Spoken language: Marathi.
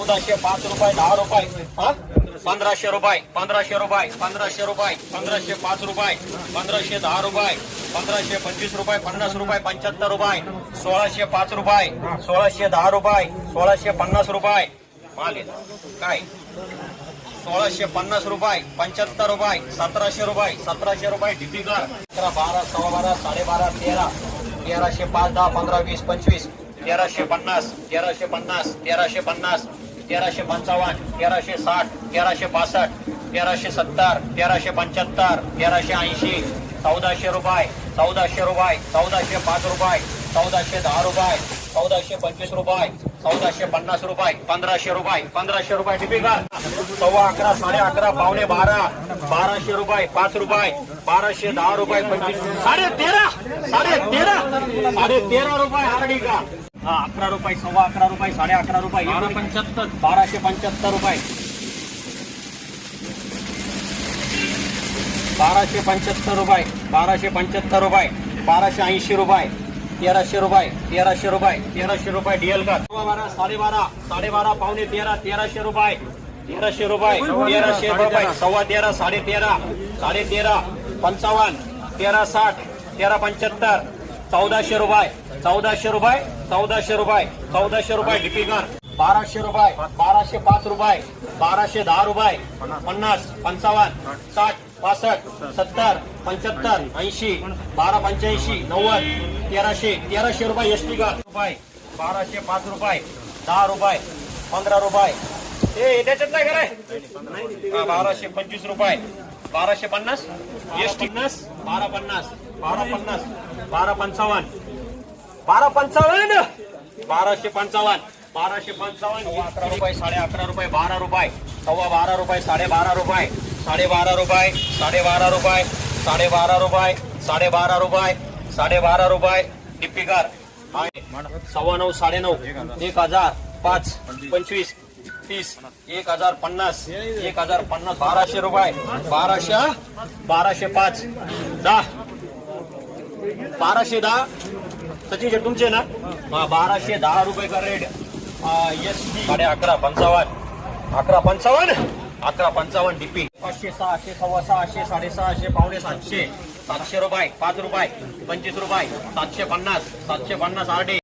1405 रुपये 10 रुपये 1500 रुपये 1500 रुपये 1500 रुपये 1505 रुपये 1510 रुपये 1525 रुपये 50 रुपये 75 रुपये 1605 रुपये 1610 रुपये 1650 रुपये माल काय 1650 रुपये 75 रुपये 1700 रुपये 1700 रुपये डीपी कर 11 12 12 13 1305 10 15 20 25 1350 1350 1350 1355 1360 1362 1370 1375 1380 1400 रुपये 1400 रुपये 1405 रुपये 1410 रुपये 1425 रुपये 1450 रुपये 1500 रुपये 1500 रुपये डीपी कर 11:15 11:30 पावणे 12 1200 रुपये 5 रुपये 1210 रुपये 25 13.5 रुपये आरडी का 11 रुपये 11:15 रुपये 11:30 रुपये 1275 रुपये 1275 रुपये 1275 रुपये 1280 रुपये 1300 रुपये 1300 रुपये 1300 रुपये डीएल का 12 12:30 पावणे 13 1300 रुपये 1300 रुपये 1300 रुपये 13.5 13.5 13.5 55 1360 1375 1400 रुपये 1400 रुपये 1400 रुपये 1400 रुपये डीपी कर 1200 रुपये 1205 रुपये 1210 रुपये 50 55 60 65 70 75 80 1285 90 1300 रुपये एसटी का रुपये 1205 रुपये 10 रुपये 15 रुपये त्याच्यात नाही करे 1225 रुपये 1250 एसटी 1250 1250 1255 1255 1255 1255 11 रुपये 11.5 रुपये 12 रुपये 12.5 रुपये 12.5 रुपये 12.5 रुपये 12.5 रुपये 12.5 रुपये 12.5 रुपये 12.5 रुपये डीपी कर 9.5 9.5 1000 5 25 30 1050 1050 1200 रुपये 1205 10 1210 सचिन तुमचे ना 1210 रुपये का रेट एस 11:55 11:55 डीपी 500 600 600 650 पावणे 700 700 रुपये 5 रुपये 25 रुपये 750 750 आरडी